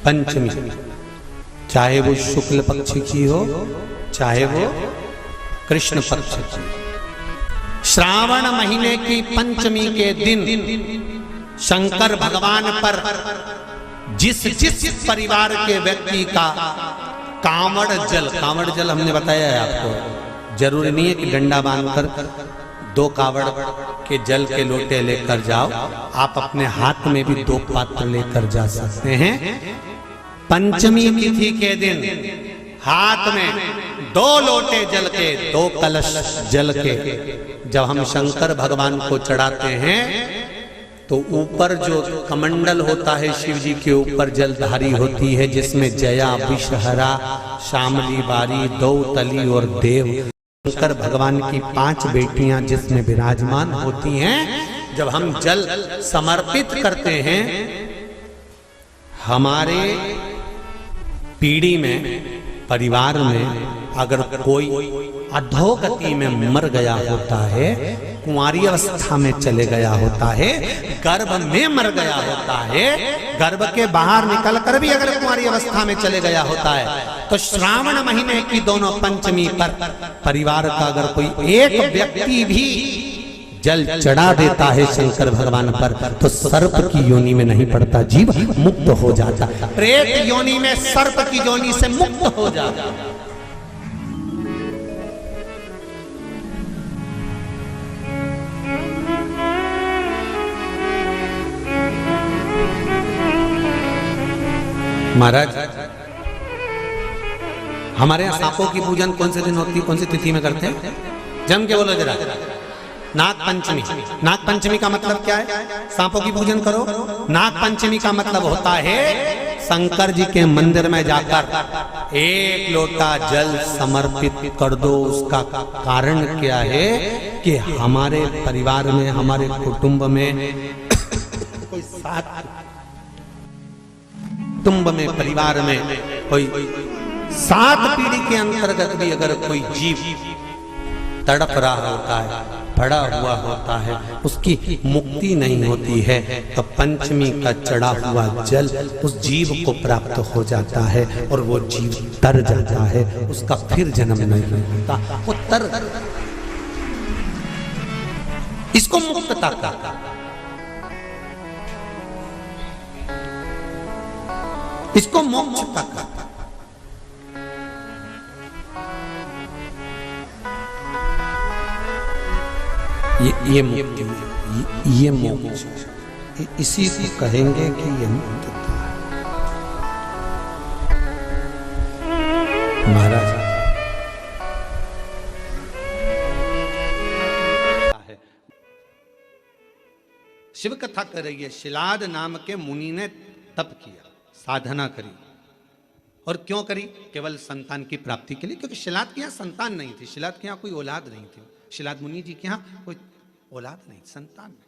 पंचमी, चाहे वो शुक्ल पक्ष की हो चाहे वो कृष्ण पक्ष की। श्रावण महीने की पंचमी के दिन शंकर भगवान पर जिस जिस परिवार के व्यक्ति का कांवड़ जल हमने बताया है आपको, जरूरी नहीं है कि डंडा बांधकर 2 कावड़ के जल के लोटे लेकर जाओ, आप अपने हाथ में भी 2 पात्र लेकर जा सकते हैं। पंचमी तिथि के दिन हाथ में 2 लोटे जल के, 2 कलश जल के जब हम शंकर भगवान को चढ़ाते हैं तो ऊपर जो कमंडल होता है शिव जी के ऊपर जलधारी होती है, जिसमें जया, विषहरा, शामली बारी, दौतली और देव, शंकर भगवान की 5 बेटियां जिसमें विराजमान होती हैं। जब हम जल समर्पित करते हैं, हमारे पीढ़ी में, परिवार में अगर कोई अधोगति में मर गया होता है, कुंवारी अवस्था में चले गया होता है, गर्भ में मर गया होता है, गर्भ के बाहर निकलकर भी अगर कुंवारी अवस्था में चले गया होता है, तो श्रावण महीने की दोनों पंचमी पर परिवार का अगर कोई एक व्यक्ति भी जल चढ़ा देता है शंकर भगवान पर, तो सर्प की योनि में नहीं पड़ता, जीव मुक्त हो जाता, प्रेत योनि में सर्प की योनि से मुक्त हो जाता। महाराज, हमारे यहाँ सांपों की पूजन कौन से दिन होती है, कौन सी तिथि में करते हैं? जम के बोलो जरा। नाग पंचमी। नाग पंचमी का मतलब क्या है? सांपों की पूजन करो। नाग पंचमी का मतलब होता है शंकर जी के मंदिर में जाकर 1 लोटा जल समर्पित कर दो। उसका कारण क्या है कि हमारे परिवार में, हमारे कुटुंब में कोई कुटुंब में, परिवार में कोई 7 पीढ़ी के अंतर्गत भी अगर कोई जीव तड़प रहा होता है, पड़ा हुआ होता है, उसकी मुक्ति नहीं होती है, तो पंचमी का चढ़ा हुआ जल उस जीव को प्राप्त हो जाता है और वो जीव तर जाता है, उसका फिर जन्म नहीं होता, वो तर, इसको मुक्तता का, इसको मोक्षता का। ये मुक्ति, ये मोक्ष, इसी को कहेंगे कि ये मुक्तता है। महाराज, शिव कथा कर रही है, शिलाद नाम के मुनि ने तप किया, साधना करी, और क्यों करी? केवल संतान की प्राप्ति के लिए, क्योंकि शिलाद के यहाँ संतान नहीं थी, शिलाद के यहाँ कोई औलाद नहीं थी, शिलाद मुनि जी के यहाँ कोई औलाद नहीं, संतान नहीं।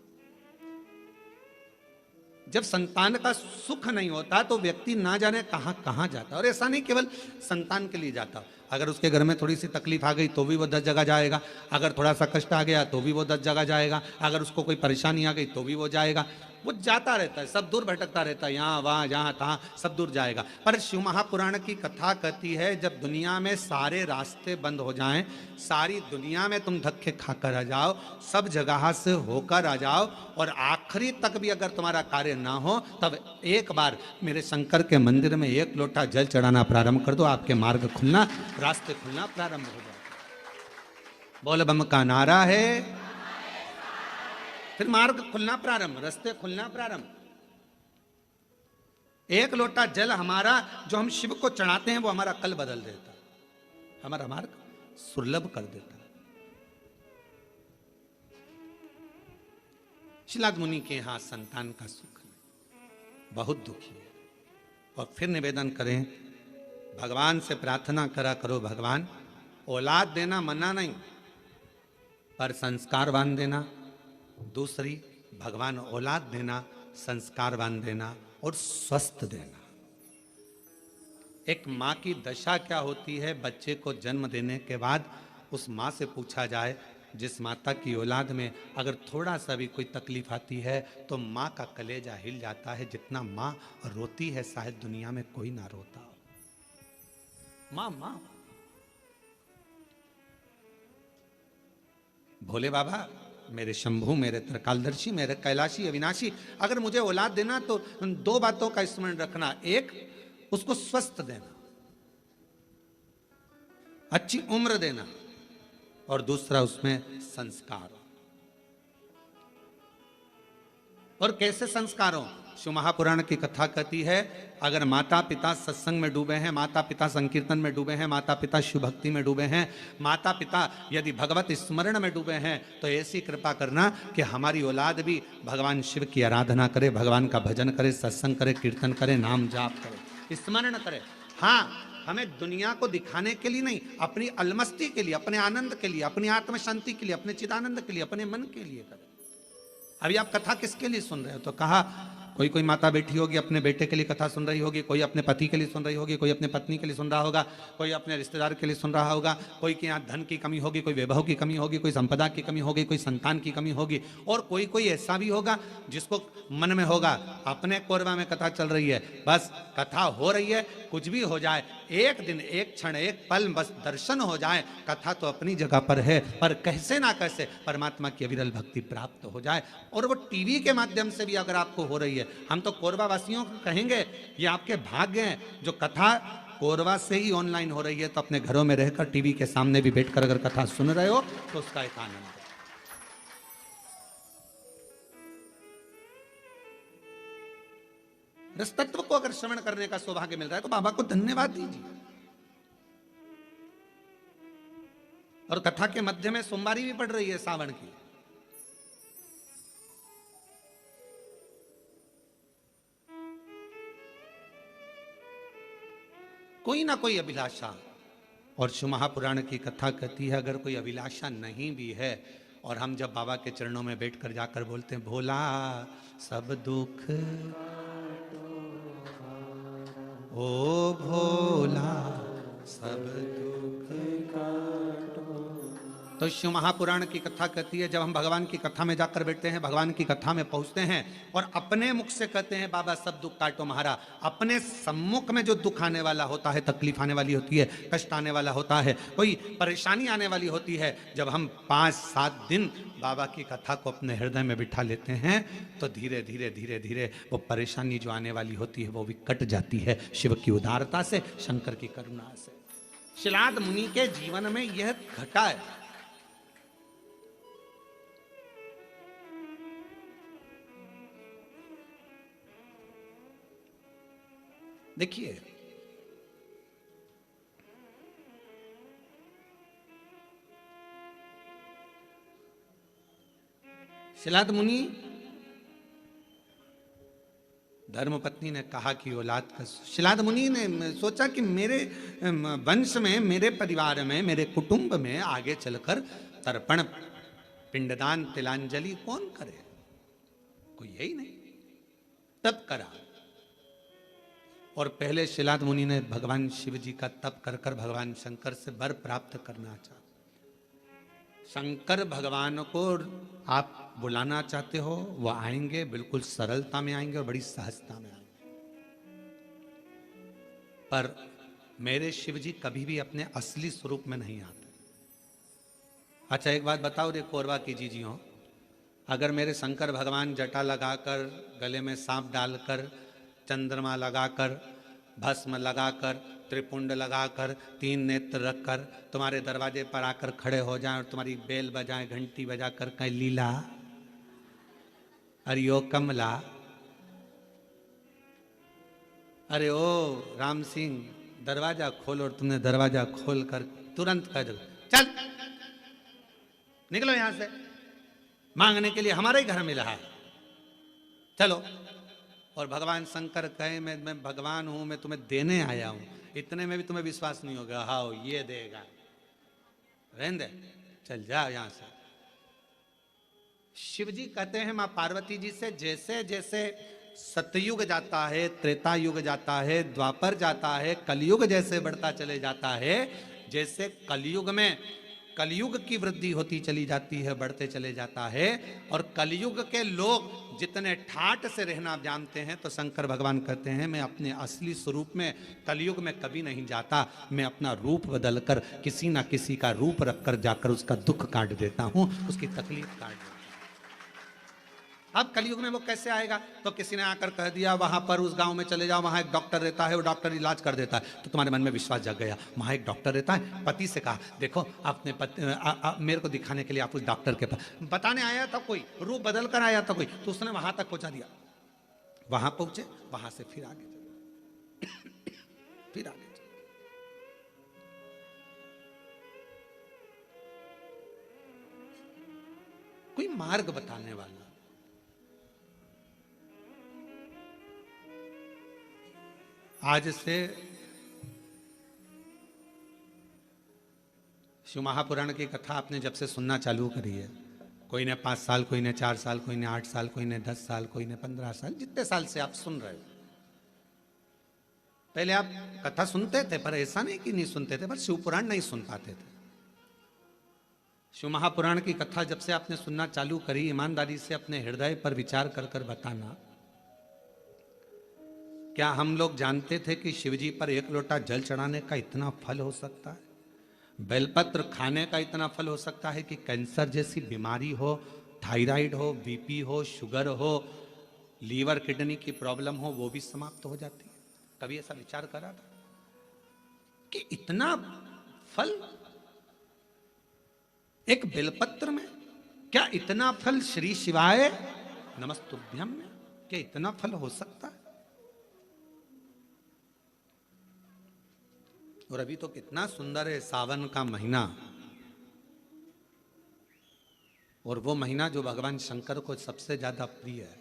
जब संतान का सुख नहीं होता तो व्यक्ति ना जाने कहां कहां जाता, और ऐसा नहीं केवल संतान के लिए जाता, अगर उसके घर में थोड़ी सी तकलीफ आ गई तो भी वो 10 जगह जाएगा, अगर थोड़ा सा कष्ट आ गया तो भी वो 10 जगह जाएगा, अगर उसको कोई परेशानी आ गई तो भी वो जाएगा, वो जाता रहता है, सब दूर भटकता रहता है, यहाँ वहाँ जहाँ तहाँ सब दूर जाएगा। पर शिव महापुराण की कथा कहती है, जब दुनिया में सारे रास्ते बंद हो जाएं, सारी दुनिया में तुम धक्के खाकर आ जाओ, सब जगह से होकर आ जाओ, और आखिरी तक भी अगर तुम्हारा कार्य ना हो, तब एक बार मेरे शंकर के मंदिर में 1 लोटा जल चढ़ाना प्रारंभ कर दो, आपके मार्ग खुलना, रास्ते खुलना प्रारंभ हो जाए। बोल बम का नारा है, फिर मार्ग खुलना प्रारंभ, रास्ते खुलना प्रारंभ। 1 लोटा जल हमारा जो हम शिव को चढ़ाते हैं, वो हमारा कल बदल देता है, हमारा मार्ग सुलभ कर देता है। शिलाद मुनि के यहां संतान का सुख नहीं, बहुत दुखी है, और फिर निवेदन करें, भगवान से प्रार्थना करा करो, भगवान औलाद देना मना नहीं, पर संस्कारवान देना। दूसरी, भगवान औलाद देना, संस्कारवान देना और स्वस्थ देना। एक माँ की दशा क्या होती है, बच्चे को जन्म देने के बाद उस माँ से पूछा जाए जिस माता की औलाद में अगर थोड़ा सा भी कोई तकलीफ आती है तो माँ का कलेजा हिल जाता है। जितना माँ रोती है शायद दुनिया में कोई ना रोता हो। माँ माँ। भोले बाबा, मेरे शंभू, मेरे त्रिकालदर्शी, मेरे कैलाशी अविनाशी, अगर मुझे औलाद देना तो 2 बातों का स्मरण रखना। एक, उसको स्वस्थ देना, अच्छी उम्र देना, और दूसरा उसमें संस्कार। और कैसे संस्कार हो? शिव महापुराण की कथा कहती है, अगर माता पिता सत्संग में डूबे हैं, माता पिता संकीर्तन में डूबे हैं, माता पिता शिव भक्ति में डूबे हैं, माता पिता यदि भगवत स्मरण में डूबे हैं, तो ऐसी कृपा करना कि हमारी औलाद भी भगवान शिव की आराधना करे, भगवान का भजन करे, सत्संग करे, कीर्तन करे, नाम जाप करे, स्मरण करे। हाँ, हमें दुनिया को दिखाने के लिए नहीं, अपनी अलमस्ती के लिए, अपने आनंद के लिए, अपनी आत्म शांति के लिए, अपने चिदानंद के लिए, अपने मन के लिए करें। अभी आप कथा किसके लिए सुन रहे हो? तो कहा कोई माता बैठी होगी अपने बेटे के लिए कथा सुन रही होगी, कोई अपने पति के लिए सुन रही होगी, कोई अपने पत्नी के लिए सुन रहा होगा, कोई अपने रिश्तेदार के लिए सुन रहा होगा, कोई के यहाँ धन की कमी होगी, कोई वैभव की कमी होगी, कोई संपदा की कमी होगी, कोई संतान की कमी होगी, और कोई ऐसा भी होगा जिसको मन में होगा अपने कोरबा में कथा चल रही है, बस कथा हो रही है, कुछ भी हो जाए, एक दिन, एक क्षण, एक पल बस दर्शन हो जाए, कथा तो अपनी जगह पर है, पर कैसे ना कैसे परमात्मा की अविरल भक्ति प्राप्त हो जाए। और वो टीवी के माध्यम से भी अगर आपको हो रही है, हम तो कोरबा वासियों को कहेंगे ये आपके भाग्य हैं जो कथा कोरबा से ही ऑनलाइन हो रही है, तो अपने घरों में रहकर टीवी के सामने भी बैठकर अगर कथा सुन रहे हो तो उसका एक आनंद है। रस तत्व को अगर श्रवण करने का सौभाग्य मिल रहा है तो बाबा को धन्यवाद दीजिए। और कथा के मध्य में सोमवारी भी पड़ रही है सावन की। कोई ना कोई अभिलाषा, और शिव महापुराण की कथा कहती है अगर कोई अभिलाषा नहीं भी है, और हम जब बाबा के चरणों में बैठकर जाकर बोलते हैं भोला सब दुख, ओ भोला सब दुख काटो, तो शिव महापुराण की कथा कहती है जब हम भगवान की कथा में जाकर बैठते हैं, भगवान की कथा में पहुंचते हैं और अपने मुख से कहते हैं बाबा सब दुख काटो महारा, अपने सम्मुख में जो दुख आने वाला होता है, तकलीफ आने वाली होती है, कष्ट आने वाला होता है, कोई परेशानी आने वाली होती है, जब हम 5-7 दिन बाबा की कथा को अपने हृदय में बिठा लेते हैं तो धीरे धीरे धीरे धीरे वो परेशानी जो आने वाली होती है वो भी कट जाती है, शिव की उदारता से, शंकर की करुणा से। शिलाद मुनि के जीवन में यह घटा है। देखिए, शिलाद मुनि, धर्मपत्नी ने कहा कि औलाद का, शिलाद मुनि ने सोचा कि मेरे वंश में, मेरे परिवार में, मेरे कुटुंब में आगे चलकर तर्पण, पिंडदान, तिलांजलि कौन करे, कोई यही नहीं। तब करा, और पहले शिलाद मुनि ने भगवान शिव जी का तप कर कर भगवान शंकर से वर प्राप्त करना चाहा। शंकर भगवान को आप बुलाना चाहते हो, वो आएंगे, बिल्कुल सरलता में आएंगे और बड़ी सहजता में आएंगे। पर मेरे शिव जी कभी भी अपने असली स्वरूप में नहीं आते। अच्छा एक बात बताओ रे कोरबा की जीजियों, अगर मेरे शंकर भगवान जटा लगाकर, गले में सांप डालकर, चंद्रमा लगाकर, भस्म लगाकर, त्रिपुंड लगाकर, 3 नेत्र रखकर तुम्हारे दरवाजे पर आकर खड़े हो जाएं और तुम्हारी बेल बजाएं, घंटी बजाकर कहें लीला, अरे ओ कमला, अरे ओ राम सिंह दरवाजा खोल, और तुमने दरवाजा खोलकर तुरंत कह दो चल निकलो यहां से, मांगने के लिए हमारे ही घर में रहा है, चलो। और भगवान शंकर कहे मैं भगवान हूं, मैं तुम्हें देने आया हूं, इतने में भी तुम्हें विश्वास नहीं होगा, हाँ ये देगा, रहने दे, चल जा यहां से। शिव जी कहते हैं मां पार्वती जी से, जैसे जैसे सतयुग जाता है, त्रेता युग जाता है, द्वापर जाता है, कलयुग जैसे बढ़ता चले जाता है, जैसे कलयुग में कलयुग की वृद्धि होती चली जाती है, बढ़ते चले जाता है। और कलयुग के लोग जितने ठाठ से रहना जानते हैं, तो शंकर भगवान कहते हैं मैं अपने असली स्वरूप में कलयुग में कभी नहीं जाता, मैं अपना रूप बदलकर किसी ना किसी का रूप रखकर जाकर उसका दुख काट देता हूं, उसकी तकलीफ काट देता हूं। अब कलयुग में वो कैसे आएगा? तो किसी ने आकर कह दिया वहां पर उस गांव में चले जाओ, वहां एक डॉक्टर रहता है, वो डॉक्टर इलाज कर देता है। तो तुम्हारे मन में विश्वास जग गया, वहां एक डॉक्टर रहता है। पति से कहा देखो अपने मेरे को दिखाने के लिए आप उस डॉक्टर के पास, बताने आया था कोई, रूप बदल कर आया था कोई, तो उसने वहां तक पहुंचा दिया। वहां पहुंचे, वहां से फिर आगे फिर आगे कोई मार्ग बताने वाला। आज से शिव महापुराण की कथा आपने जब से सुनना चालू करी है, कोई ने 5 साल, कोई ने 4 साल, कोई ने 8 साल, कोई ने 10 साल, कोई ने 15 साल, जितने साल से आप सुन रहे हो। पहले आप कथा सुनते थे, पर ऐसा नहीं कि नहीं सुनते थे, पर शिव पुराण नहीं सुन पाते थे। शिव महापुराण की कथा जब से आपने सुनना चालू करी, ईमानदारी से अपने हृदय पर विचार कर कर बताना, क्या हम लोग जानते थे कि शिवजी पर 1 लोटा जल चढ़ाने का इतना फल हो सकता है? बेलपत्र खाने का इतना फल हो सकता है कि कैंसर जैसी बीमारी हो, थायराइड हो, बीपी हो, शुगर हो, लीवर किडनी की प्रॉब्लम हो, वो भी समाप्त हो जाती है। कभी ऐसा विचार करा था कि इतना फल एक बेलपत्र में? क्या इतना फल श्री शिवाय नमस्तुभ्यम में, क्या इतना फल हो सकता है? और अभी तो कितना सुंदर है सावन का महीना, और वो महीना जो भगवान शंकर को सबसे ज्यादा प्रिय है,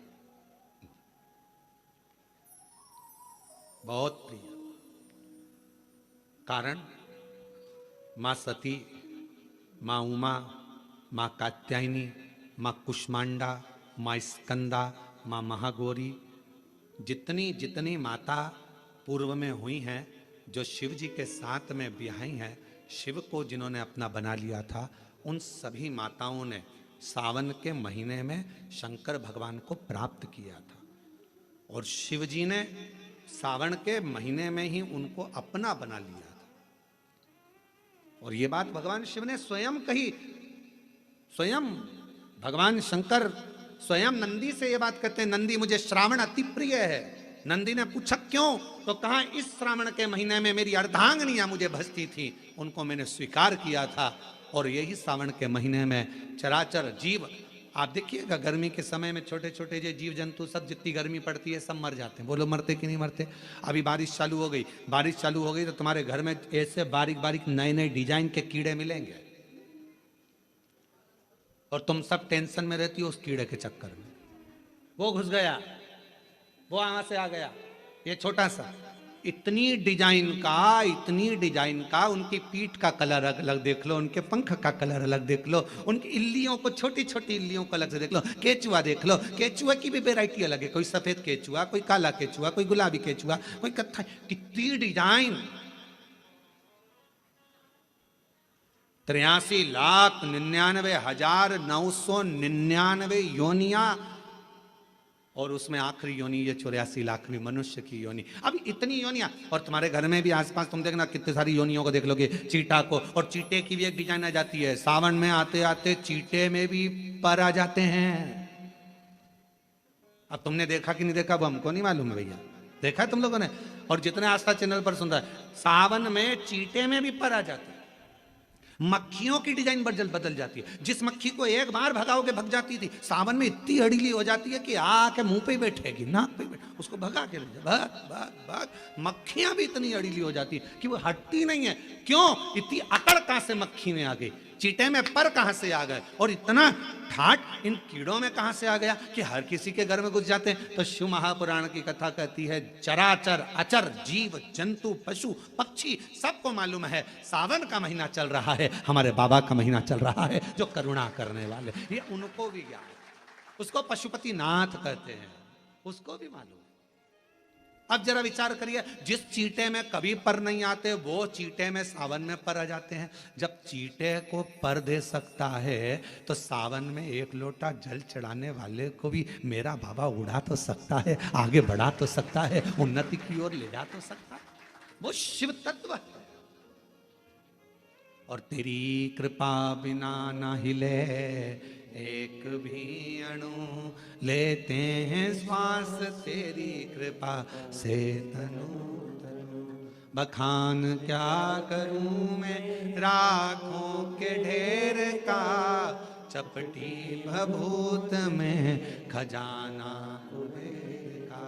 बहुत प्रिय। कारण मां सती, मां उमा, मां कात्यायनी, मां कुष्मांडा, मां स्कंदा, मां महागौरी, जितनी जितनी माता पूर्व में हुई हैं, जो शिव जी के साथ में ब्याही हैं, शिव को जिन्होंने अपना बना लिया था, उन सभी माताओं ने सावन के महीने में शंकर भगवान को प्राप्त किया था। और शिव जी ने सावन के महीने में ही उनको अपना बना लिया था। और ये बात भगवान शिव ने स्वयं कही, स्वयं भगवान शंकर स्वयं नंदी से ये बात कहते हैं, नंदी मुझे श्रावण अति प्रिय है। नंदी ने पूछा क्यों? तो कहा इस श्रावण के महीने में मेरी अर्धांगनियां मुझे भजती थी, उनको मैंने स्वीकार किया था। और यही सावन के महीने में चराचर जीव, आप देखिएगा गर्मी के समय में छोटे छोटे जो जीव जंतु सब, जितनी गर्मी पड़ती है सब मर जाते हैं। बोलो मरते कि नहीं मरते? अभी बारिश चालू हो गई, बारिश चालू हो गई तो तुम्हारे घर में ऐसे बारीक बारीक नए नए डिजाइन के कीड़े मिलेंगे, और तुम सब टेंशन में रहती हो उस कीड़े के चक्कर में। वो घुस गया, वो वहां से आ गया, ये छोटा सा, इतनी डिजाइन का, उनकी पीठ का कलर अलग देख लो, उनके पंख का कलर अलग देख लो, उनकी इल्लियों को, छोटी छोटी इल्लियों को अलग से देख लो। केचुआ देख लो, केचुआ की भी वैरायटी अलग है, कोई सफेद केचुआ, कोई काला केचुआ, कोई गुलाबी केचुआ, कोई कत्था, कितनी डिजाइन। 83,99,999 योनिया, और उसमें आखिरी योनि ये 84 लाखवीं मनुष्य की योनि। अब इतनी योनियां, और तुम्हारे घर में भी आसपास तुम देखना कितनी सारी योनियों को देख लोगे, चीटा को, और चीटे की भी एक डिजाइन आ जाती है। सावन में आते आते चीटे में भी पर आ जाते हैं। अब तुमने देखा कि नहीं देखा वो हमको नहीं मालूम है भैया, देखा है तुम लोगों ने? और जितने आस्था चैनल पर सुन रहा है, सावन में चीटे में भी पर आ जाते हैं। मक्खियों की डिजाइन बदल जाती है। जिस मक्खी को एक बार भगाओगे भग जाती थी, सावन में इतनी अड़ीली हो जाती है कि आके मुंह पे बैठेगी, नाक पे बैठ, उसको भगा के ले जाओ, भाग भाग भाग। मक्खियां भी इतनी अड़ीली हो जाती है कि वो हटती नहीं है। क्यों? इतनी अकड़ कहां से मक्खी में आ गई, चीटे में पर कहां से आ गए, और इतना ठाट इन कीड़ों में कहां से आ गया कि हर किसी के घर में घुस जाते हैं। तो शिव महापुराण की कथा कहती है, चराचर अचर जीव जंतु पशु पक्षी सबको मालूम है सावन का महीना चल रहा है, हमारे बाबा का महीना चल रहा है जो करुणा करने वाले, ये उनको भी ज्ञान है। उसको पशुपति नाथ कहते हैं, उसको भी मालूम है। अब जरा विचार करिए, जिस चींटे में कभी पर नहीं आते वो चींटे में सावन में पर आ जाते हैं। जब चींटे को पर दे सकता है तो सावन में एक लोटा जल चढ़ाने वाले को भी मेरा बाबा उड़ा तो सकता है, आगे बढ़ा तो सकता है, उन्नति की ओर ले जा तो सकता है। वो शिव तत्व है। और तेरी कृपा बिना ना हिले एक भी अणु, लेते हैं श्वास तेरी कृपा से तनु तनु। बखान क्या करूं मैं राखों के ढेर का, चपटी भभूत में खजाना कुबेर का।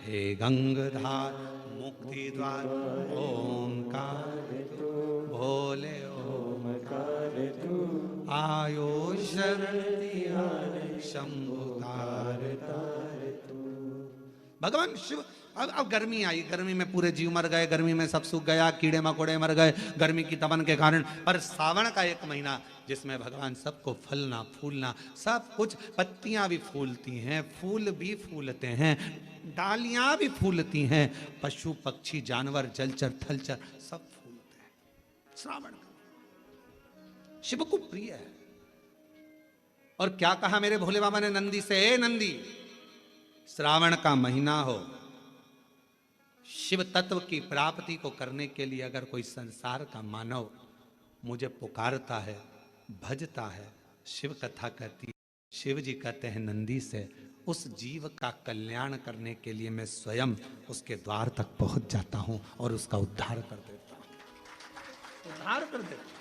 हे गंगाधार मुक्ति द्वार ओंकार तू, भोले ओमकार तू, आयो शरण शंभुतार तार तू। भगवान शिव। अब गर्मी आई, गर्मी में पूरे जीव मर गए, गर्मी में सब सूख गया, कीड़े मकोड़े मर गए गर्मी की तपन के कारण। पर सावन का एक महीना जिसमें भगवान सबको फलना फूलना सब कुछ, पत्तियां भी फूलती हैं, फूल भी फूलते हैं, डालियां भी फूलती हैं, पशु पक्षी जानवर जलचर थलचर सब फूलते हैं। श्रावण का शिव को प्रिय है। और क्या कहा मेरे भोले बाबा ने नंदी से, ए नंदी, श्रावण का महीना हो, शिव तत्व की प्राप्ति को करने के लिए अगर कोई संसार का मानव मुझे पुकारता है, भजता है, शिव कथा कहती है, शिव जी कहते हैं नंदी से, उस जीव का कल्याण करने के लिए मैं स्वयं उसके द्वार तक पहुंच जाता हूं और उसका उद्धार कर देता हूं, उद्धार कर देता हूं।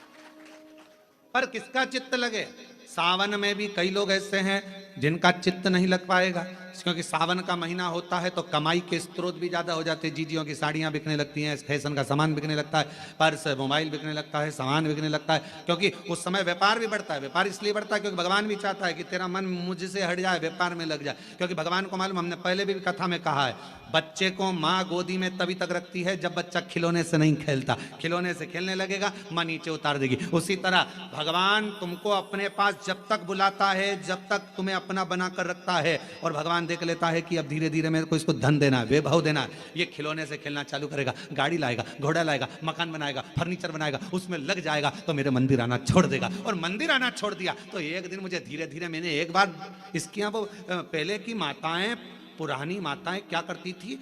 पर किसका चित्त लगे? सावन में भी कई लोग ऐसे हैं जिनका चित्त नहीं लग पाएगा, क्योंकि सावन का महीना होता है तो कमाई के स्रोत भी ज्यादा हो जाते हैं। जीजियों की साड़ियां बिकने लगती हैं, फैशन का सामान बिकने लगता है, पर्स मोबाइल बिकने लगता है, सामान बिकने लगता है, क्योंकि उस समय व्यापार भी बढ़ता है। व्यापार इसलिए बढ़ता है क्योंकि भगवान भी चाहता है कि तेरा मन मुझसे हट जाए, व्यापार में लग जाए। क्योंकि भगवान को मालूम, हमने पहले भी कथा में कहा है, बच्चे को माँ गोदी में तभी तक रखती है जब बच्चा खिलौने से नहीं खेलता, खिलौने से खेलने लगेगा माँ नीचे उतार देगी। उसी तरह भगवान तुमको अपने पास जब तक बुलाता है, जब तक तुम्हें अपना बनाकर रखता है, और भगवान देख लेता है कि अब धीरे धीरे मेरे को इसको धन देना है, वैभव देना है, ये खिलौने से खेलना चालू करेगा, गाड़ी लाएगा, घोड़ा लाएगा, मकान बनाएगा, फर्नीचर बनाएगा, उसमें लग जाएगा तो मेरे मंदिर आना छोड़ देगा। और मंदिर आना छोड़ दिया तो एक दिन मुझे धीरे धीरे, मैंने एक बार इसकी वो पहले की माताएं, पुरानी माताएं क्या करती थी,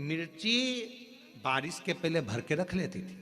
मिर्ची बारिश के पहले भर के रख लेती थी,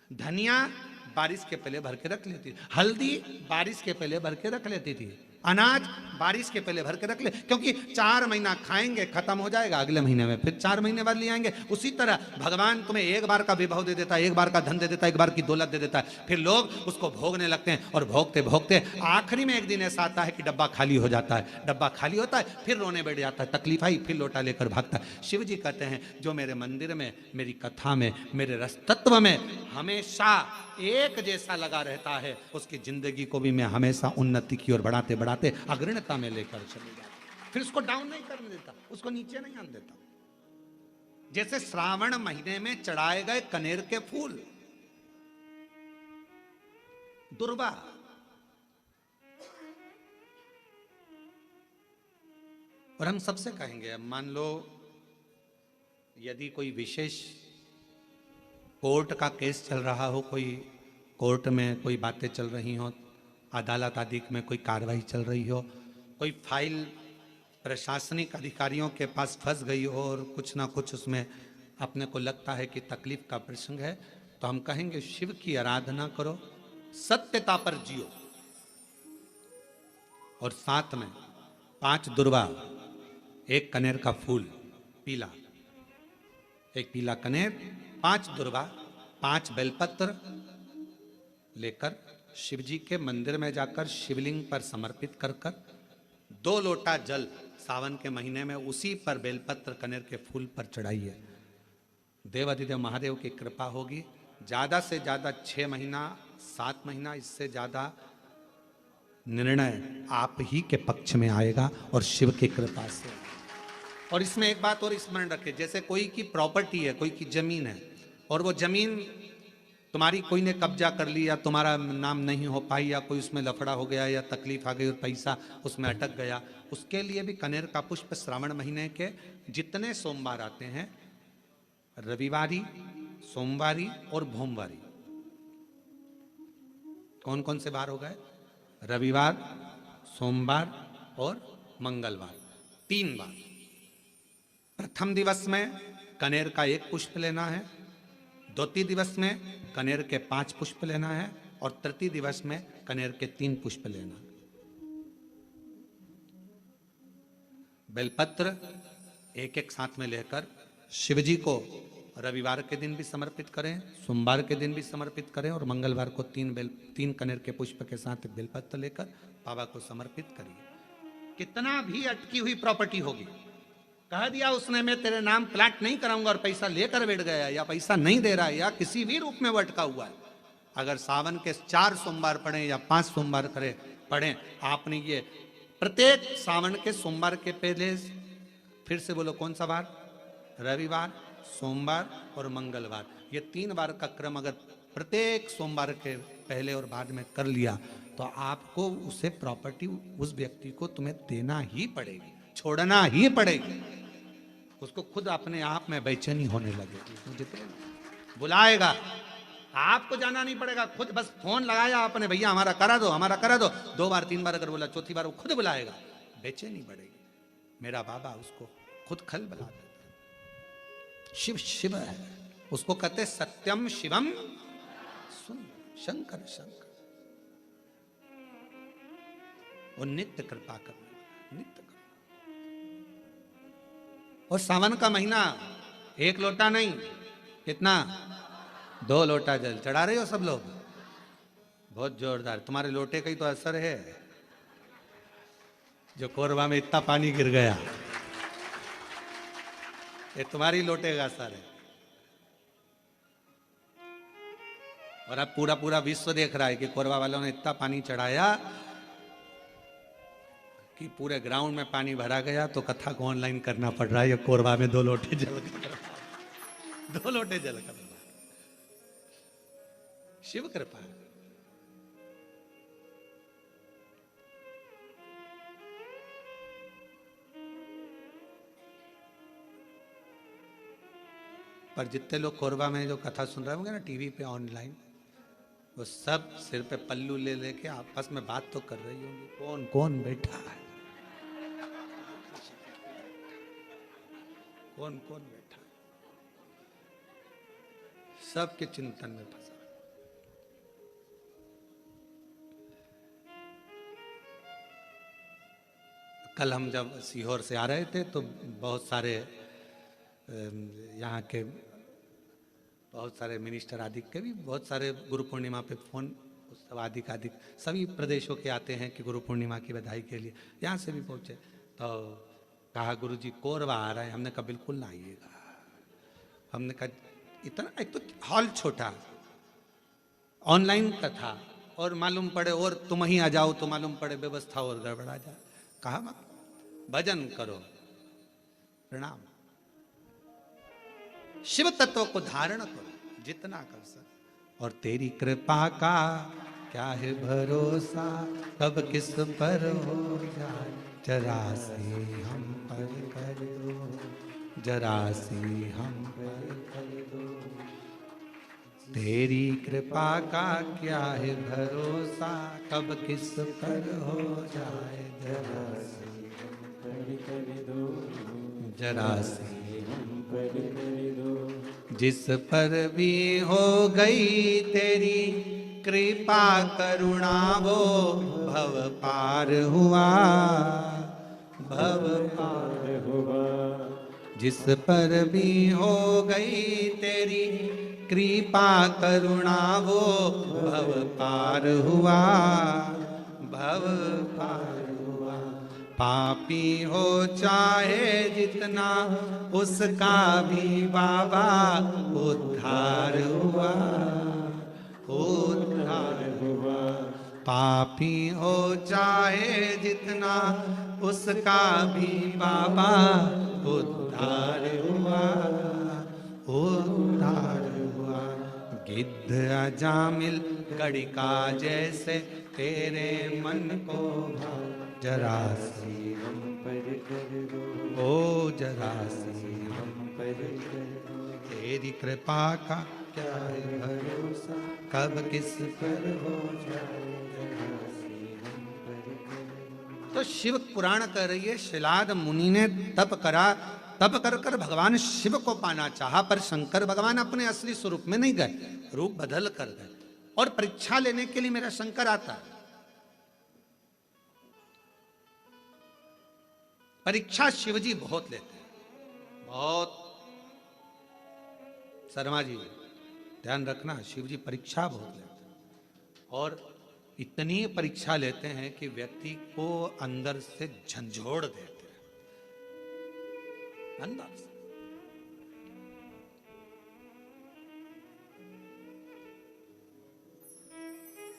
धनिया बारिश के पहले भर के रख लेती थी, हल्दी बारिश के पहले भर के रख लेती थी, अनाज बारिश के पहले भर के रख ले, क्योंकि 4 महीना खाएंगे खत्म हो जाएगा, अगले महीने में फिर 4 महीने बाद ले आएंगे। उसी तरह भगवान तुम्हें एक बार का विभव दे देता है, एक बार का धन दे देता है, एक बार की दौलत दे देता है, फिर लोग उसको भोगने लगते हैं, और भोगते भोगते आखिरी में एक दिन ऐसा आता है कि डब्बा खाली हो जाता है। डब्बा खाली होता है, फिर रोने बैठ जाता है, तकलीफ आई, फिर लोटा लेकर भागता है। शिव जी कहते हैं जो मेरे मंदिर में, मेरी कथा में, मेरे रस तत्व में हमेशा एक जैसा लगा रहता है, उसकी जिंदगी को भी मैं हमेशा उन्नति की ओर बढ़ाते बढ़ाते अग्रणता में लेकर चले जाता। फिर उसको डाउन नहीं करने देता, उसको नीचे नहीं आने देता। जैसे श्रावण महीने में चढ़ाए गए कनेर के फूल, दुर्वा, और हम सबसे कहेंगे, अब मान लो यदि कोई विशेष कोर्ट का केस चल रहा हो, कोई कोर्ट में कोई बातें चल रही हो, अदालत आदि में कोई कार्रवाई चल रही हो, कोई फाइल प्रशासनिक अधिकारियों के पास फंस गई हो और कुछ ना कुछ उसमें अपने को लगता है कि तकलीफ का प्रसंग है, तो हम कहेंगे शिव की आराधना करो, सत्यता पर जियो, और साथ में 5 दुर्वा, 1 कनेर का फूल पीला, 1 पीला कनेर, 5 दुर्वा, 5 बेलपत्र लेकर शिव जी के मंदिर में जाकर शिवलिंग पर समर्पित कर 2 लोटा जल सावन के महीने में उसी पर बेलपत्र कनेर के फूल पर चढ़ाइए। देवाधिदेव महादेव की कृपा होगी। ज़्यादा से ज़्यादा 6 महीना 7 महीना, इससे ज़्यादा निर्णय आप ही के पक्ष में आएगा और शिव की कृपा से। और इसमें एक बात और स्मरण रखें, जैसे कोई की प्रॉपर्टी है, कोई की जमीन है, और वो जमीन तुम्हारी कोई ने कब्जा कर लिया, तुम्हारा नाम नहीं हो पाई, या कोई उसमें लफड़ा हो गया, या तकलीफ आ गई और पैसा उसमें अटक गया, उसके लिए भी कनेर का पुष्प श्रावण महीने के जितने सोमवार आते हैं, रविवारी, सोमवारी और भोमवारी, कौन कौन से बार हो गए? रविवार, सोमवार और मंगलवार, 3 बार। प्रथम दिवस में कनेर का 1 पुष्प लेना है, द्वितीय दिवस में कनेर के 5 पुष्प लेना है, और तृतीय दिवस में कनेर के 3 पुष्प लेना है। बेलपत्र एक एक साथ में लेकर शिव जी को रविवार के दिन भी समर्पित करें, सोमवार के दिन भी समर्पित करें, और मंगलवार को 3 कनेर के पुष्प के साथ बेलपत्र लेकर बाबा को समर्पित करिए। कितना भी अटकी हुई प्रॉपर्टी होगी, कह दिया उसने मैं तेरे नाम प्लाट नहीं कराऊंगा और पैसा लेकर बैठ गया, या पैसा नहीं दे रहा है, या किसी भी रूप में वो अटका हुआ है, अगर सावन के 4 सोमवार पढ़े या 5 सोमवार पढ़ें, आपने ये प्रत्येक सावन के सोमवार के पहले, फिर से बोलो कौन सा बार? रविवार, सोमवार और मंगलवार, ये 3 बार का क्रम अगर प्रत्येक सोमवार के पहले और बाद में कर लिया, तो आपको उसे प्रॉपर्टी उस व्यक्ति को तुम्हें देना ही पड़ेगी, छोड़ना ही पड़ेगी। उसको खुद अपने आप में बेचैनी होने लगेगी, जितने बुलाएगा, आपको जाना नहीं पड़ेगा, खुद बस फोन लगाया आपने, भैया हमारा करा दो, हमारा करा दो, 2 बार 3 बार अगर बोला, चौथी बार वो खुद बुलाएगा, बेचैनी बढ़ेगी। मेरा बाबा उसको खुद खल बुला देता। शिव शिव है, उसको कहते सत्यम शिवम सुंदर, शंकर शंकर, वो नित्य कृपा करने, नित्य कृपा। और सावन का महीना 1 लोटा नहीं, कितना? 2 लोटा जल चढ़ा रहे हो सब लोग, बहुत जोरदार। तुम्हारे लोटे का ही तो असर है, जो कोरबा में इतना पानी गिर गया, ये तुम्हारी लोटे का असर है। और अब पूरा पूरा विश्व देख रहा है कि कोरबा वालों ने इतना पानी चढ़ाया कि पूरे ग्राउंड में पानी भरा गया, तो कथा को ऑनलाइन करना पड़ रहा है, ये कोरबा में 2 लोटे जल कर, 2 लोटे जल कर। शिव कृपा है। पर जितने लोग कोरबा में जो कथा सुन रहे होंगे ना टीवी पे ऑनलाइन, वो सब सिर पे पल्लू ले लेके आपस में बात तो कर रही होंगी, कौन कौन बैठा है, कौन कौन बैठा है, सबके चिंतन में फंसा। कल हम जब सीहोर से आ रहे थे तो बहुत सारे यहाँ के बहुत सारे मिनिस्टर आदि के भी बहुत सारे गुरु पूर्णिमा पे फोन, सब आदिक सभी प्रदेशों के आते हैं कि गुरु पूर्णिमा की बधाई के लिए, यहाँ से भी पहुँचे। तो कहा गुरुजी कोरबा आ रहा है, हमने कहा बिल्कुल ना आइएगा। हमने कहा इतना, एक तो हॉल छोटा, ऑनलाइन कथा, और मालूम पड़े और तुम ही आ जाओ तो मालूम पड़े व्यवस्था और गड़बड़ा जाए। कहा मत, भजन करो, प्रणाम, शिव तत्व को धारण करो जितना कर सके, और तेरी कृपा का क्या है भरोसा, कब किस पर हो जाए, जरा से हम पर कर दो, जरा से हम पर कर दो, तेरी कृपा का क्या है भरोसा, कब किस पर हो जाए, जरा से हम पर कर दो, जरा से हम पर कर दो, जिस पर भी हो गई तेरी कृपा करुणा, वो भव पार हुआ, भव पार हुआ, जिस पर भी हो गई तेरी कृपा करुणा, वो भव पार हुआ, भव पार हुआ। पापी हो चाहे जितना, उसका भी बाबा उद्धार हुआ, उद्धार हुआ। पापी हो चाहे जितना, उसका भी बाबा उद्धार हुआ, उद्धार हुआ। गिद्ध अजामिल गड़िका जैसे तेरे मन को भाव, जरा सी हम पर कर दो, ओ जरा सी हम पर कर दो, तेरी कृपा का क्या है भरोसा, कब किस पर हो जाए, जरा सी हम पर कर दो। तो शिव पुराण कह रही है, शिलाद मुनि ने तप करा, तप कर कर भगवान शिव को पाना चाहा, पर शंकर भगवान अपने असली स्वरूप में नहीं गए, रूप बदल कर गए। और परीक्षा लेने के लिए मेरा शंकर आता है। परीक्षा शिवजी बहुत लेते हैं, बहुत। शर्मा जी ध्यान रखना, शिवजी परीक्षा बहुत लेते हैं, और इतनी परीक्षा लेते हैं कि व्यक्ति को अंदर से झंझोड़ देते हैं, अंदर से।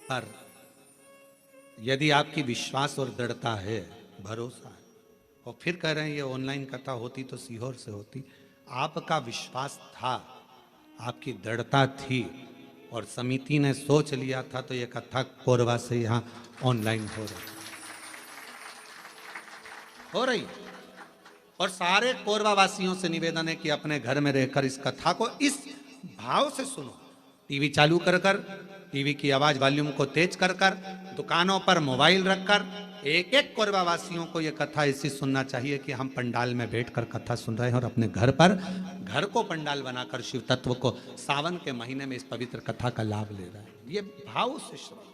पर यदि आपकी विश्वास और दृढ़ता है, भरोसा है, और फिर कह रहे हैं ये ऑनलाइन कथा होती तो सीहोर से होती, आपका विश्वास था, आपकी दृढ़ता थी, और समिति ने सोच लिया था, तो ये कथा कोरबा से यहां ऑनलाइन हो रही। और सारे कोरबा वासियों से निवेदन है कि अपने घर में रहकर इस कथा को इस भाव से सुनो। टीवी चालू कर कर, टीवी की आवाज वॉल्यूम को तेज कर कर, दुकानों पर मोबाइल रखकर, एक एक कोरबा वासियों को यह कथा ऐसी सुनना चाहिए कि हम पंडाल में बैठकर कथा सुन रहे हैं, और अपने घर पर, घर को पंडाल बनाकर शिव तत्व को सावन के महीने में इस पवित्र कथा का लाभ ले रहे हैं। ये भाव से श्रवण,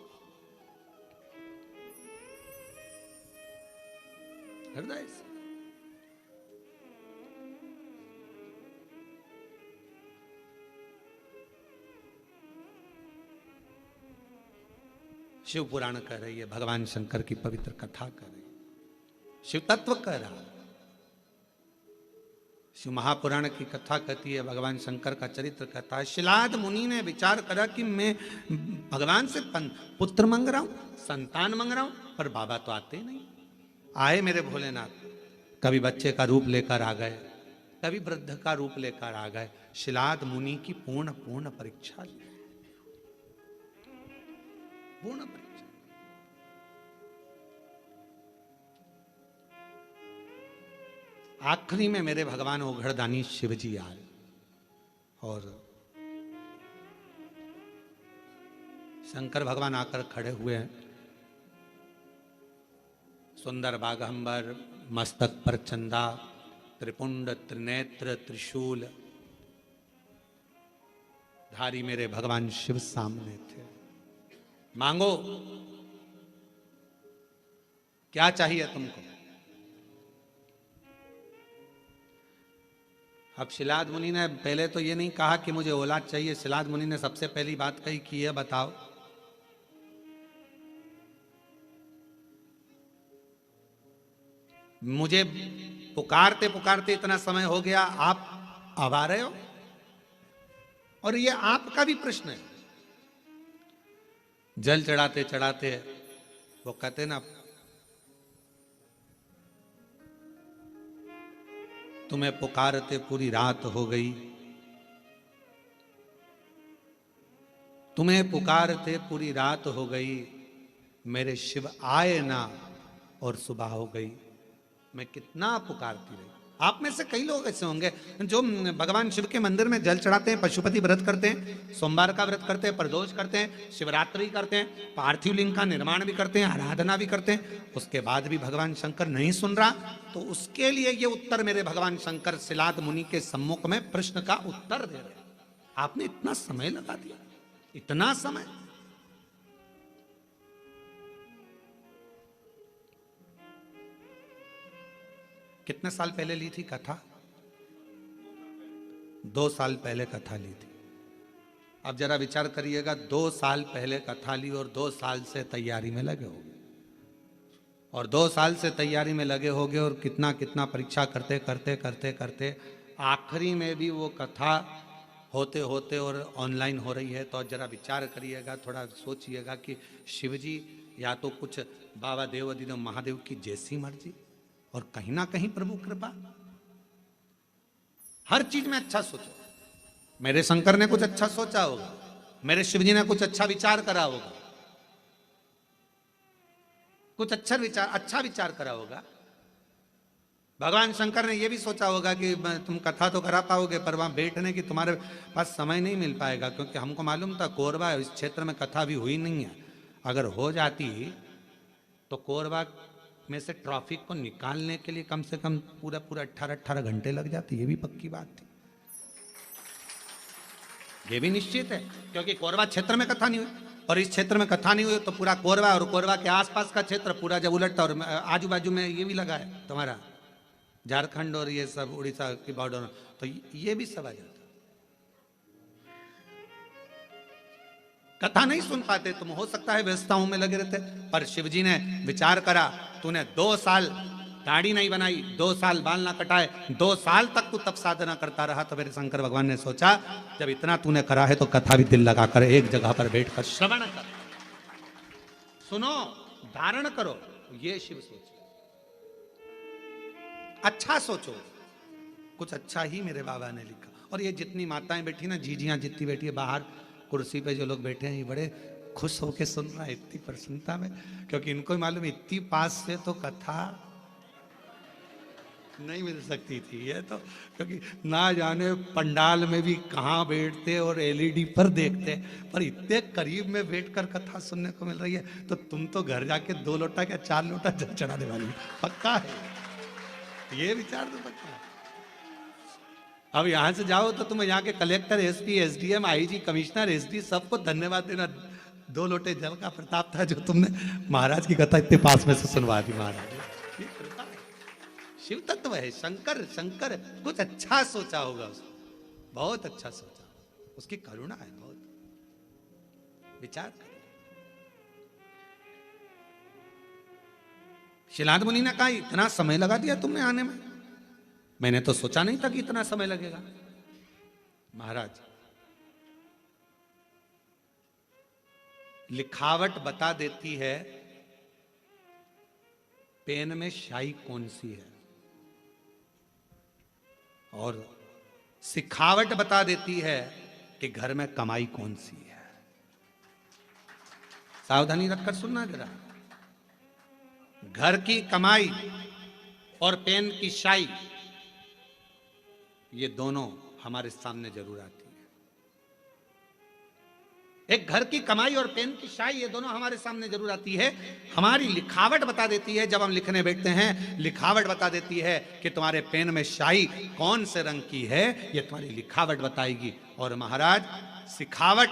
हृदय से। शिव पुराण कह रही है, भगवान शंकर की पवित्र कथा कर रही है, शिव तत्व कह रहा है। शिव महापुराण की कथा कहती है, भगवान शंकर का चरित्र कहता है। शिलाद मुनि ने विचार करा कि मैं भगवान से पुत्र मांग रहा हूं, संतान मांग रहा हूं, पर बाबा तो आते नहीं। आए मेरे भोलेनाथ, कभी बच्चे का रूप लेकर आ गए, कभी वृद्ध का रूप लेकर आ गए। शिलाद मुनि की पूर्ण परीक्षा ली, पूर्ण परीक्षा। आखिरी में मेरे भगवान ओघड़दानी शिवजी आए, और शंकर भगवान आकर खड़े हुए हैं। सुंदर बाघंबर, मस्तक पर चंदा, त्रिपुंड त्रिनेत्र त्रिशूल धारी मेरे भगवान शिव सामने थे। मांगो, क्या चाहिए तुमको? अब शिलाद मुनि ने पहले तो ये नहीं कहा कि मुझे औलाद चाहिए। शिलाद मुनि ने सबसे पहली बात कही कि ये बताओ, मुझे पुकारते पुकारते इतना समय हो गया, आप अब आ रहे हो? और ये आपका भी प्रश्न है। जल चढ़ाते चढ़ाते वो कहते ना, तुम्हें पुकारते पूरी रात हो गई, तुम्हें पुकारते पूरी रात हो गई, मेरे शिव आए ना और सुबह हो गई। मैं कितना पुकारती रही। आप में से कई लोग ऐसे होंगे जो भगवान शिव के मंदिर में जल चढ़ाते हैं, पशुपति व्रत करते हैं, सोमवार का व्रत करते हैं, प्रदोष करते हैं, शिवरात्रि करते हैं, पार्थिव लिंग का निर्माण भी करते हैं, आराधना भी करते हैं, उसके बाद भी भगवान शंकर नहीं सुन रहा। तो उसके लिए ये उत्तर मेरे भगवान शंकर शिलाद मुनि के सम्मुख में प्रश्न का उत्तर दे रहे। आपने इतना समय लगा दिया, इतना समय। कितने साल पहले ली थी कथा? 2 साल पहले कथा ली थी। अब जरा विचार करिएगा, 2 साल पहले कथा ली और 2 साल से तैयारी में लगे होंगे, और 2 साल से तैयारी में लगे होंगे, और कितना कितना परीक्षा करते करते करते करते आखिरी में भी वो कथा होते होते और ऑनलाइन हो रही है। तो जरा विचार करिएगा, थोड़ा सोचिएगा कि शिवजी या तो कुछ बाबा देव अधिदेव महादेव की जैसी मर्जी, और कहीं ना कहीं प्रभु कृपा। हर चीज में अच्छा सोचो। मेरे शंकर ने कुछ अच्छा सोचा होगा, मेरे शिव जी ने कुछ अच्छा विचार करा होगा, कुछ अच्छा विचार करा होगा। भगवान शंकर ने यह भी सोचा होगा कि तुम कथा तो करा पाओगे, पर वहां बैठने की तुम्हारे पास समय नहीं मिल पाएगा, क्योंकि हमको मालूम था कोरबा इस क्षेत्र में कथा भी हुई नहीं है। अगर हो जाती तो कोरबा में से ट्रैफिक को निकालने के लिए कम से कम पूरा 18 घंटे लग जाते, ये भी पक्की बात थी, ये भी निश्चित है, क्योंकि कोरबा क्षेत्र में कथा नहीं हुई, और इस क्षेत्र में कथा नहीं हुई तो पूरा कोरबा और कोरबा के आसपास का क्षेत्र पूरा जब उलटता, और आजू बाजू में ये भी लगा है तुम्हारा झारखंड और ये सब उड़ीसा की बॉर्डर, तो ये भी सब आ जाता। कथा नहीं सुन पाते तुम, हो सकता है व्यवस्थाओं में लगे रहते, पर शिवजी ने विचार करा, तूने 2 साल दाढ़ी नहीं बनाई, 2 साल बाल ना कटाए, 2 साल तक तू तप साधना करता रहा, तो मेरे शंकर भगवान ने सोचा जब इतना तूने करा है तो कथा भी दिल लगाकर एक जगह पर बैठकर श्रवण कर, सुनो, धारण करो। ये शिव सोच, अच्छा सोचो, कुछ अच्छा ही मेरे बाबा ने लिखा। और ये जितनी माताएं बैठी ना, जीजियां जितनी बैठी है बाहर कुर्सी पे, जो लोग बैठे हैं, ये बड़े खुश होके सुन रहा है इतनी प्रसन्नता में, क्योंकि इनको मालूम इतनी पास से तो कथा नहीं मिल सकती थी। ये तो क्योंकि ना जाने पंडाल में भी कहाँ बैठते और एलईडी पर देखते, पर इतने करीब में बैठकर कथा सुनने को मिल रही है, तो तुम तो घर जाके 2 लोटा क्या 4 लोटा जल चढ़ाने वाली, पक्का है ये विचार तो पक्का है। अब यहां से जाओ तो तुम यहाँ के collector, SP, SDM, IG, commissioner, SD सबको धन्यवाद देना, 2 लोटे जल का प्रताप था जो तुमने महाराज की कथा इतने पास में से सुनवा दी। महाराज शिव तत्व है, शंकर कुछ अच्छा सोचा होगा उसने, बहुत अच्छा सोचा, उसकी करुणा है बहुत। विचार करो, शिलाद मुनि ने कहा इतना समय लगा दिया तुमने आने में, मैंने तो सोचा नहीं था कि इतना समय लगेगा। महाराज लिखावट बता देती है पेन में स्याही कौन सी है, और सिखावट बता देती है कि घर में कमाई कौन सी है। सावधानी रखकर सुनना जरा, घर की कमाई और पेन की स्याही, ये दोनों हमारे सामने जरूर आती है। एक घर की कमाई और पेन की स्याही, ये दोनों हमारे सामने जरूर आती है। हमारी लिखावट बता देती है, जब हम लिखने बैठते हैं लिखावट बता देती है कि तुम्हारे पेन में स्याही कौन से रंग की है, ये तुम्हारी लिखावट बताएगी। और महाराज सिखावट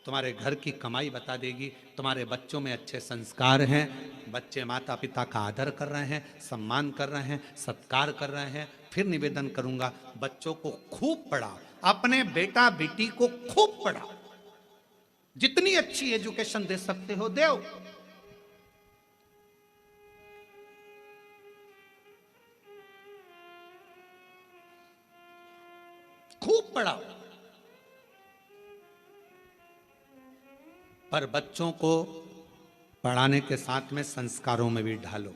तुम्हारे घर की कमाई बता देगी। तुम्हारे बच्चों में अच्छे संस्कार हैं, बच्चे माता पिता का आदर कर रहे हैं, सम्मान कर रहे हैं, सत्कार कर रहे हैं। फिर निवेदन करूंगा, बच्चों को खूब पढ़ाओ, अपने बेटा बेटी को खूब पढ़ाओ, जितनी अच्छी एजुकेशन दे सकते हो दो। खूब पढ़ाओ, पर बच्चों को पढ़ाने के साथ में संस्कारों में भी ढालो।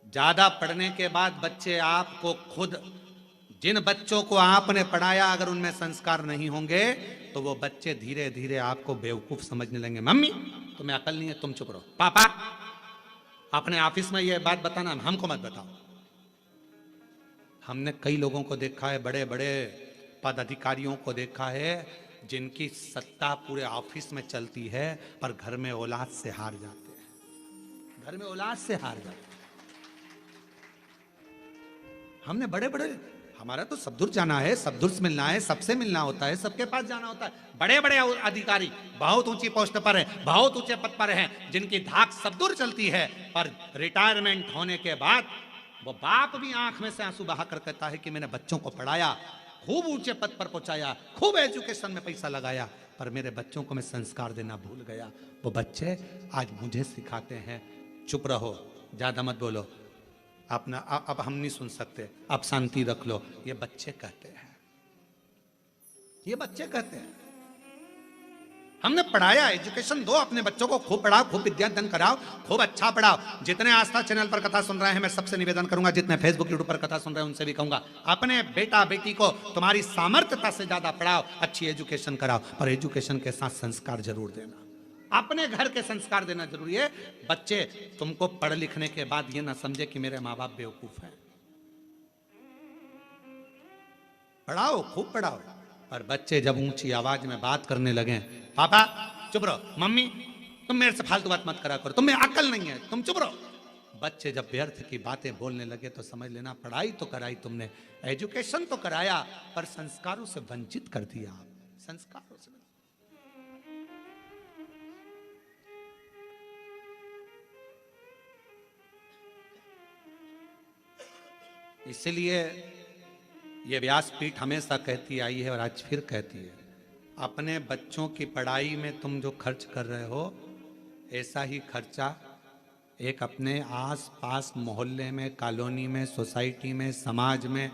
ज्यादा पढ़ने के बाद बच्चे आपको खुद, जिन बच्चों को आपने पढ़ाया अगर उनमें संस्कार नहीं होंगे तो वो बच्चे धीरे धीरे आपको बेवकूफ समझने लगेंगे। मम्मी तुम्हें अकल नहीं है, तुम चुप रहो। पापा अपने ऑफिस में ये बात बताना, हमको मत बताओ। हमने कई लोगों को देखा है, बड़े बड़े पदाधिकारियों को देखा है, जिनकी सत्ता पूरे ऑफिस में चलती है पर घर में औलाद से हार जाते हैं, घर में औलाद से हार जाते हैं। हमने बड़े बड़े, हमारा तो सब दूर जाना है, सब दूर से मिलना है, सबसे मिलना होता है, सबके पास जाना होता है। बड़े बड़े अधिकारी बहुत ऊंची पोस्ट पर हैं, बहुत ऊंचे पद पर हैं, जिनकी धाक सब दूर चलती है, पर रिटायरमेंट होने के बाद वो बाप भी आंख में से आंसू बहाकर कहता है कि मैंने बच्चों को पढ़ाया, खूब ऊंचे पद पर पहुंचाया, खूब एजुकेशन में पैसा लगाया, पर मेरे बच्चों को मैं संस्कार देना भूल गया। वो बच्चे आज मुझे सिखाते हैं, चुप रहो, ज्यादा मत बोलो, अपना अब हम नहीं सुन सकते, अब शांति रख लो। ये बच्चे कहते हैं, ये बच्चे कहते हैं। हमने पढ़ाया, एजुकेशन दो अपने बच्चों को, खूब पढ़ाओ, खूब विद्यादान कराओ, खूब अच्छा पढ़ाओ। जितने आस्था चैनल पर कथा सुन रहे हैं, मैं सबसे निवेदन करूंगा, जितने फेसबुक यूट्यूब पर कथा सुन रहे हैं उनसे भी कहूंगा, अपने बेटा बेटी को तुम्हारी सामर्थ्यता से ज्यादा पढ़ाओ, अच्छी एजुकेशन कराओ, और एजुकेशन के साथ संस्कार जरूर देना। अपने घर के संस्कार देना जरूरी है। बच्चे तुमको पढ़ लिखने के बाद ये ना समझे कि मेरे माँ बाप बेवकूफ हैं। पढ़ाओ, खूब पढ़ाओ, पर बच्चे जब ऊंची आवाज में बात करने लगे, पापा चुप रहो, मम्मी तुम मेरे से फालतू बात मत करा करो, तुम्हें अकल नहीं है, तुम चुप रहो। बच्चे जब व्यर्थ की बातें बोलने लगे तो समझ लेना पढ़ाई तो कराई तुमने, एजुकेशन तो कराया, पर संस्कारों से वंचित कर दिया। संस्कारों से इसलिए ये व्यासपीठ हमेशा कहती आई है और आज फिर कहती है, अपने बच्चों की पढ़ाई में तुम जो खर्च कर रहे हो, ऐसा ही खर्चा एक अपने आस पास मोहल्ले में, कॉलोनी में, सोसाइटी में, समाज में,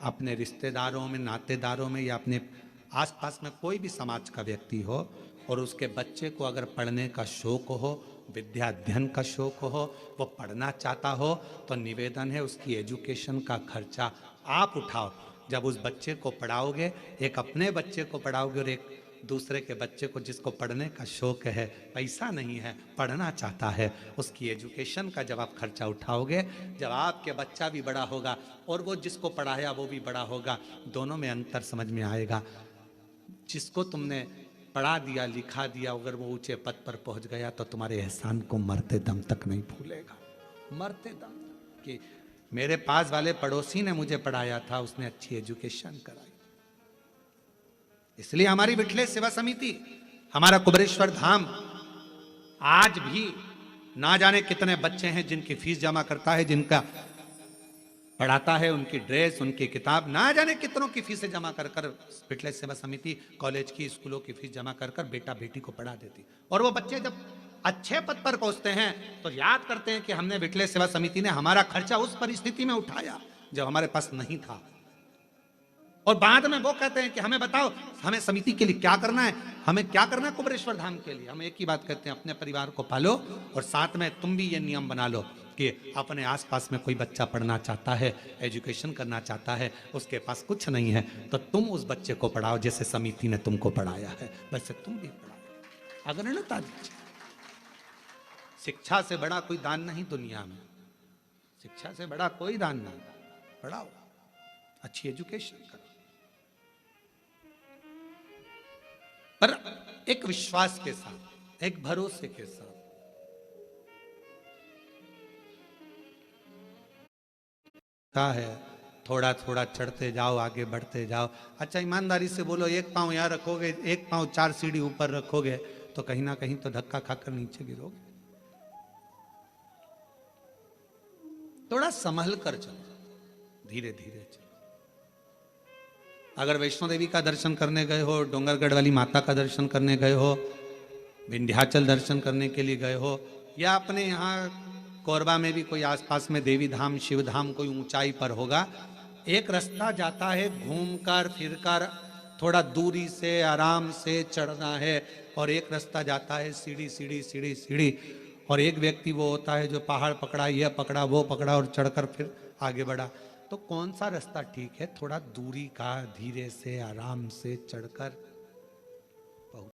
अपने रिश्तेदारों में, नातेदारों में, या अपने आसपास में कोई भी समाज का व्यक्ति हो और उसके बच्चे को अगर पढ़ने का शौक हो, विद्या अध्ययन का शौक हो, वो पढ़ना चाहता हो, तो निवेदन है उसकी एजुकेशन का खर्चा आप उठाओ। जब उस बच्चे को पढ़ाओगे, एक अपने बच्चे को पढ़ाओगे और एक दूसरे के बच्चे को जिसको पढ़ने का शौक है, पैसा नहीं है, पढ़ना चाहता है, उसकी एजुकेशन का जब आप खर्चा उठाओगे, जब आपके बच्चा भी बड़ा होगा और वो जिसको पढ़ाया वो भी बड़ा होगा, दोनों में अंतर समझ में आएगा। जिसको तुमने पढ़ा दिया, लिखा दिया, अगर वो ऊंचे पद पर पहुंच गया तो तुम्हारे एहसान को मरते दम तक नहीं भूलेगा। मरते दम तक कि मेरे पास वाले पड़ोसी ने मुझे पढ़ाया था, उसने अच्छी एजुकेशन कराई। इसलिए हमारी विठलेश सेवा समिति, हमारा कुबेरेश्वर धाम आज भी ना जाने कितने बच्चे हैं जिनकी फीस जमा करता है, जिनका पढ़ाता है, उनकी ड्रेस, उनकी किताब, ना जाने कितनों की फीसें जमा कर कर विठलेश सेवा समिति कॉलेज की, स्कूलों की फीस जमा कर कर बेटा बेटी को पढ़ा देती। और वो बच्चे जब अच्छे पद पर पहुंचते हैं तो याद करते हैं कि हमने विठलेश सेवा समिति ने हमारा खर्चा उस परिस्थिति में उठाया जब हमारे पास नहीं था। और बाद में वो कहते हैं कि हमें बताओ, हमें समिति के लिए क्या करना है, हमें क्या करना है कुबेरेश्वर धाम के लिए। हम एक ही बात कहते हैं, अपने परिवार को पालो और साथ में तुम भी ये नियम बना लो कि अपने आसपास में कोई बच्चा पढ़ना चाहता है, एजुकेशन करना चाहता है, उसके पास कुछ नहीं है, तो तुम उस बच्चे को पढ़ाओ जैसे समिति ने तुमको पढ़ाया है, वैसे तुम भी पढ़ाओ। अग्रणता दीजिए। शिक्षा से बड़ा कोई दान नहीं दुनिया में, शिक्षा से बड़ा कोई दान नहीं। पढ़ाओ, अच्छी एजुकेशन करो, पर एक विश्वास के साथ, एक भरोसे के साथ। क्या है, थोड़ा थोड़ा चढ़ते जाओ, आगे बढ़ते जाओ। अच्छा ईमानदारी से बोलो, एक पांव यहां रखोगे, एक पांव 4 सीढ़ी ऊपर रखोगे तो कहीं ना कहीं तो धक्का खाकर नीचे गिरोगे। थोड़ा संभल कर चलो, धीरे धीरे चलो। अगर वैष्णो देवी का दर्शन करने गए हो, डोंगरगढ़ वाली माता का दर्शन करने गए हो, विंध्याचल दर्शन करने के लिए गए हो, या अपने यहाँ कोरबा में भी कोई आसपास में देवी धाम, शिव धाम कोई ऊंचाई पर होगा, एक रास्ता जाता है घूमकर फिरकर, थोड़ा दूरी से आराम से चढ़ना है, और एक रास्ता जाता है सीढ़ी सीढ़ी सीढ़ी सीढ़ी। और एक व्यक्ति वो होता है जो पहाड़ पकड़ा, यह पकड़ा, वो पकड़ा और चढ़कर फिर आगे बढ़ा। तो कौन सा रास्ता ठीक है? थोड़ा दूरी का, धीरे से आराम से चढ़कर